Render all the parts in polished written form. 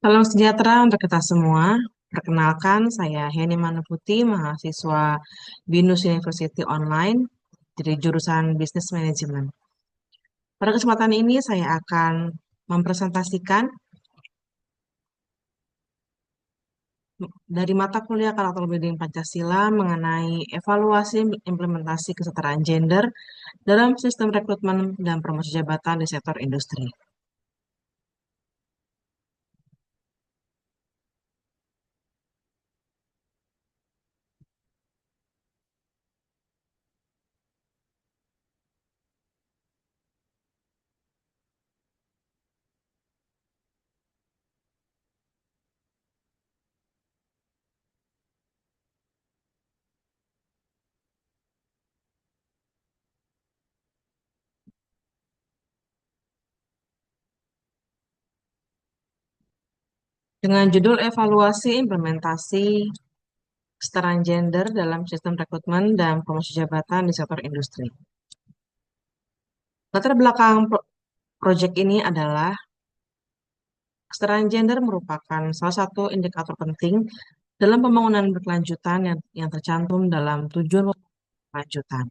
Salam sejahtera untuk kita semua. Perkenalkan, saya Heni Manuputi, mahasiswa BINUS University Online dari jurusan Business Management. Pada kesempatan ini, saya akan mempresentasikan dari mata kuliah Karakter Building Pancasila mengenai evaluasi implementasi kesetaraan gender dalam sistem rekrutmen dan promosi jabatan di sektor industri. Dengan judul evaluasi implementasi kesetaraan gender dalam sistem rekrutmen dan promosi jabatan di sektor industri. Latar belakang proyek ini adalah kesetaraan gender merupakan salah satu indikator penting dalam pembangunan berkelanjutan yang tercantum dalam tujuan berkelanjutan.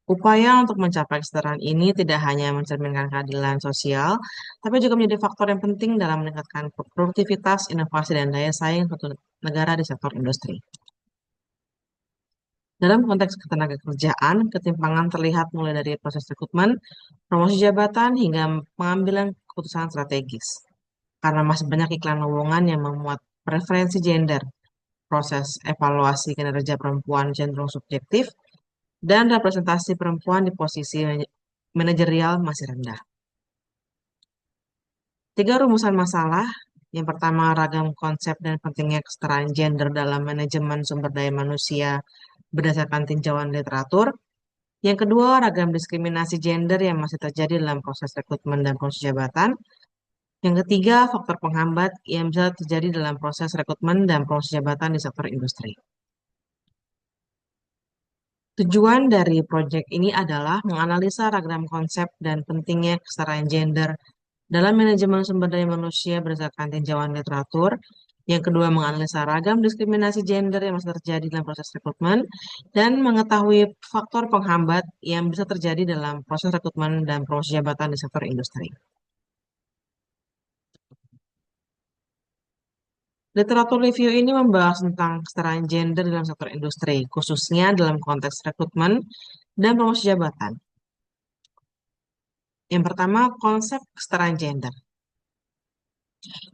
Upaya untuk mencapai kesetaraan ini tidak hanya mencerminkan keadilan sosial, tapi juga menjadi faktor yang penting dalam meningkatkan produktivitas, inovasi, dan daya saing suatu negara di sektor industri. Dalam konteks ketenagakerjaan, ketimpangan terlihat mulai dari proses rekrutmen, promosi jabatan, hingga pengambilan keputusan strategis. Karena masih banyak iklan lowongan yang memuat preferensi gender, proses evaluasi kinerja perempuan cenderung subjektif, dan representasi perempuan di posisi manajerial masih rendah. Tiga rumusan masalah. Yang pertama, ragam konsep dan pentingnya kesetaraan gender dalam manajemen sumber daya manusia berdasarkan tinjauan literatur. Yang kedua, ragam diskriminasi gender yang masih terjadi dalam proses rekrutmen dan promosi jabatan. Yang ketiga, faktor penghambat yang bisa terjadi dalam proses rekrutmen dan promosi jabatan di sektor industri. Tujuan dari proyek ini adalah menganalisa ragam konsep dan pentingnya kesetaraan gender dalam manajemen sumber daya manusia berdasarkan tinjauan literatur. Yang kedua, menganalisa ragam diskriminasi gender yang masih terjadi dalam proses rekrutmen dan mengetahui faktor penghambat yang bisa terjadi dalam proses rekrutmen dan promosi jabatan di sektor industri. Literatur review ini membahas tentang kesetaraan gender dalam sektor industri, khususnya dalam konteks rekrutmen dan promosi jabatan. Yang pertama, konsep kesetaraan gender,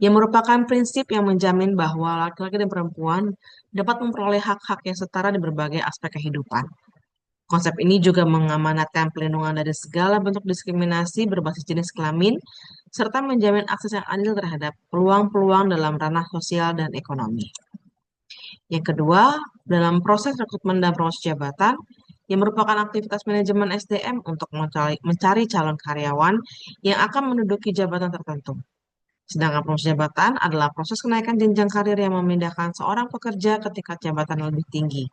yang merupakan prinsip yang menjamin bahwa laki-laki dan perempuan dapat memperoleh hak-hak yang setara di berbagai aspek kehidupan. Konsep ini juga mengamanatkan pelindungan dari segala bentuk diskriminasi berbasis jenis kelamin, serta menjamin akses yang adil terhadap peluang-peluang dalam ranah sosial dan ekonomi. Yang kedua, dalam proses rekrutmen dan promosi jabatan, yang merupakan aktivitas manajemen SDM untuk mencari calon karyawan yang akan menduduki jabatan tertentu. Sedangkan promosi jabatan adalah proses kenaikan jenjang karir yang memindahkan seorang pekerja ke tingkat jabatan yang lebih tinggi.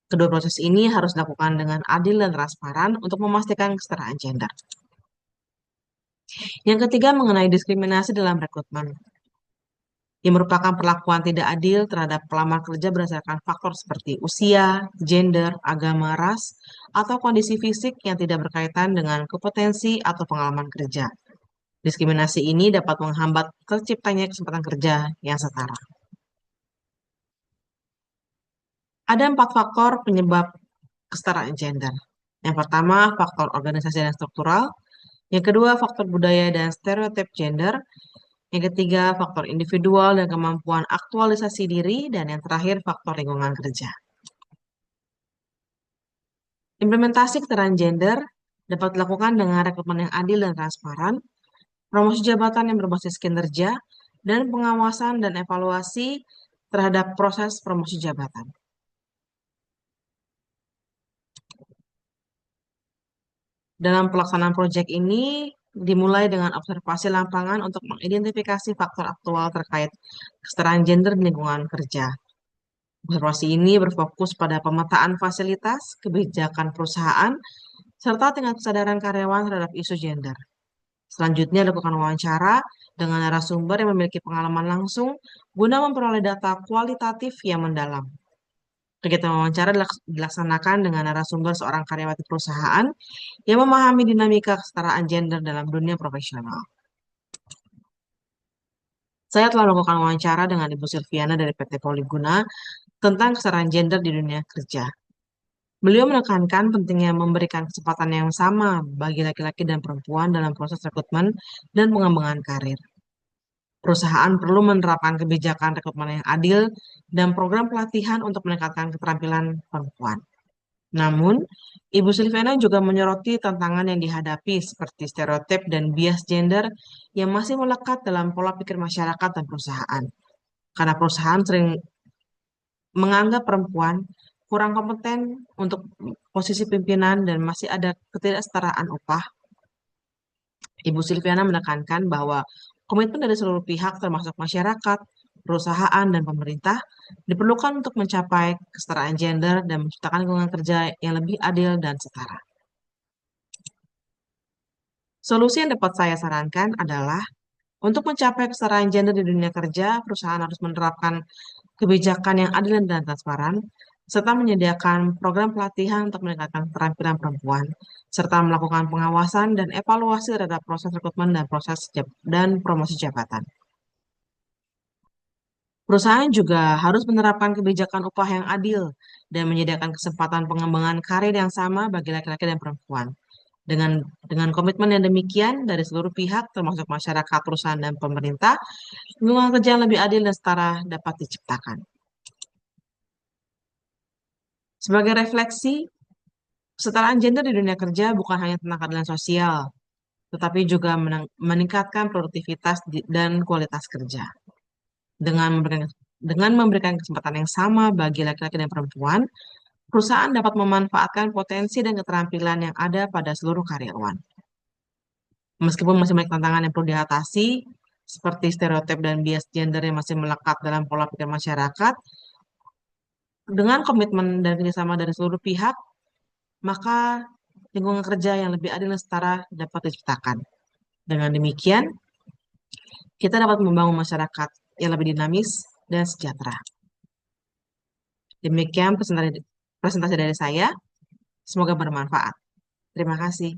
Kedua proses ini harus dilakukan dengan adil dan transparan untuk memastikan kesetaraan gender. Yang ketiga, mengenai diskriminasi dalam rekrutmen, yang merupakan perlakuan tidak adil terhadap pelamar kerja berdasarkan faktor seperti usia, gender, agama, ras, atau kondisi fisik yang tidak berkaitan dengan kompetensi atau pengalaman kerja. Diskriminasi ini dapat menghambat terciptanya kesempatan kerja yang setara. Ada 4 faktor penyebab kesetaraan gender. Yang pertama, faktor organisasi dan struktural. Yang kedua, faktor budaya dan stereotip gender. Yang ketiga, faktor individual dan kemampuan aktualisasi diri. Dan yang terakhir, faktor lingkungan kerja. Implementasi kesetaraan gender dapat dilakukan dengan rekrutmen yang adil dan transparan, promosi jabatan yang berbasis kinerja, dan pengawasan dan evaluasi terhadap proses promosi jabatan. Dalam pelaksanaan proyek ini dimulai dengan observasi lapangan untuk mengidentifikasi faktor aktual terkait kesetaraan gender di lingkungan kerja. Observasi ini berfokus pada pemetaan fasilitas, kebijakan perusahaan, serta tingkat kesadaran karyawan terhadap isu gender. Selanjutnya, lakukan wawancara dengan narasumber yang memiliki pengalaman langsung guna memperoleh data kualitatif yang mendalam. Kegiatan wawancara dilaksanakan dengan narasumber seorang karyawati perusahaan yang memahami dinamika kesetaraan gender dalam dunia profesional. Saya telah melakukan wawancara dengan Ibu Silviana dari PT Poliguna tentang kesetaraan gender di dunia kerja. Beliau menekankan pentingnya memberikan kesempatan yang sama bagi laki-laki dan perempuan dalam proses rekrutmen dan pengembangan karir. Perusahaan perlu menerapkan kebijakan rekrutmen yang adil dan program pelatihan untuk meningkatkan keterampilan perempuan. Namun, Ibu Silviana juga menyoroti tantangan yang dihadapi seperti stereotip dan bias gender yang masih melekat dalam pola pikir masyarakat dan perusahaan. Karena perusahaan sering menganggap perempuan kurang kompeten untuk posisi pimpinan dan masih ada ketidaksetaraan upah. Ibu Silviana menekankan bahwa komitmen dari seluruh pihak termasuk masyarakat, perusahaan, dan pemerintah diperlukan untuk mencapai kesetaraan gender dan menciptakan lingkungan kerja yang lebih adil dan setara. Solusi yang dapat saya sarankan adalah untuk mencapai kesetaraan gender di dunia kerja, perusahaan harus menerapkan kebijakan yang adil dan transparan, serta menyediakan program pelatihan untuk meningkatkan keterampilan perempuan, serta melakukan pengawasan dan evaluasi terhadap proses rekrutmen dan dan promosi jabatan. Perusahaan juga harus menerapkan kebijakan upah yang adil dan menyediakan kesempatan pengembangan karir yang sama bagi laki-laki dan perempuan. Dengan komitmen yang demikian dari seluruh pihak, termasuk masyarakat, perusahaan, dan pemerintah, lingkungan kerja yang lebih adil dan setara dapat diciptakan. Sebagai refleksi, kesetaraan gender di dunia kerja bukan hanya tentang keadilan sosial, tetapi juga meningkatkan produktivitas dan kualitas kerja. Dengan memberikan kesempatan yang sama bagi laki-laki dan perempuan, perusahaan dapat memanfaatkan potensi dan keterampilan yang ada pada seluruh karyawan. Meskipun masih banyak tantangan yang perlu diatasi, seperti stereotip dan bias gender yang masih melekat dalam pola pikir masyarakat, dengan komitmen dan kerjasama dari seluruh pihak, maka lingkungan kerja yang lebih adil dan setara dapat diciptakan. Dengan demikian, kita dapat membangun masyarakat yang lebih dinamis dan sejahtera. Demikian presentasi dari saya. Semoga bermanfaat. Terima kasih.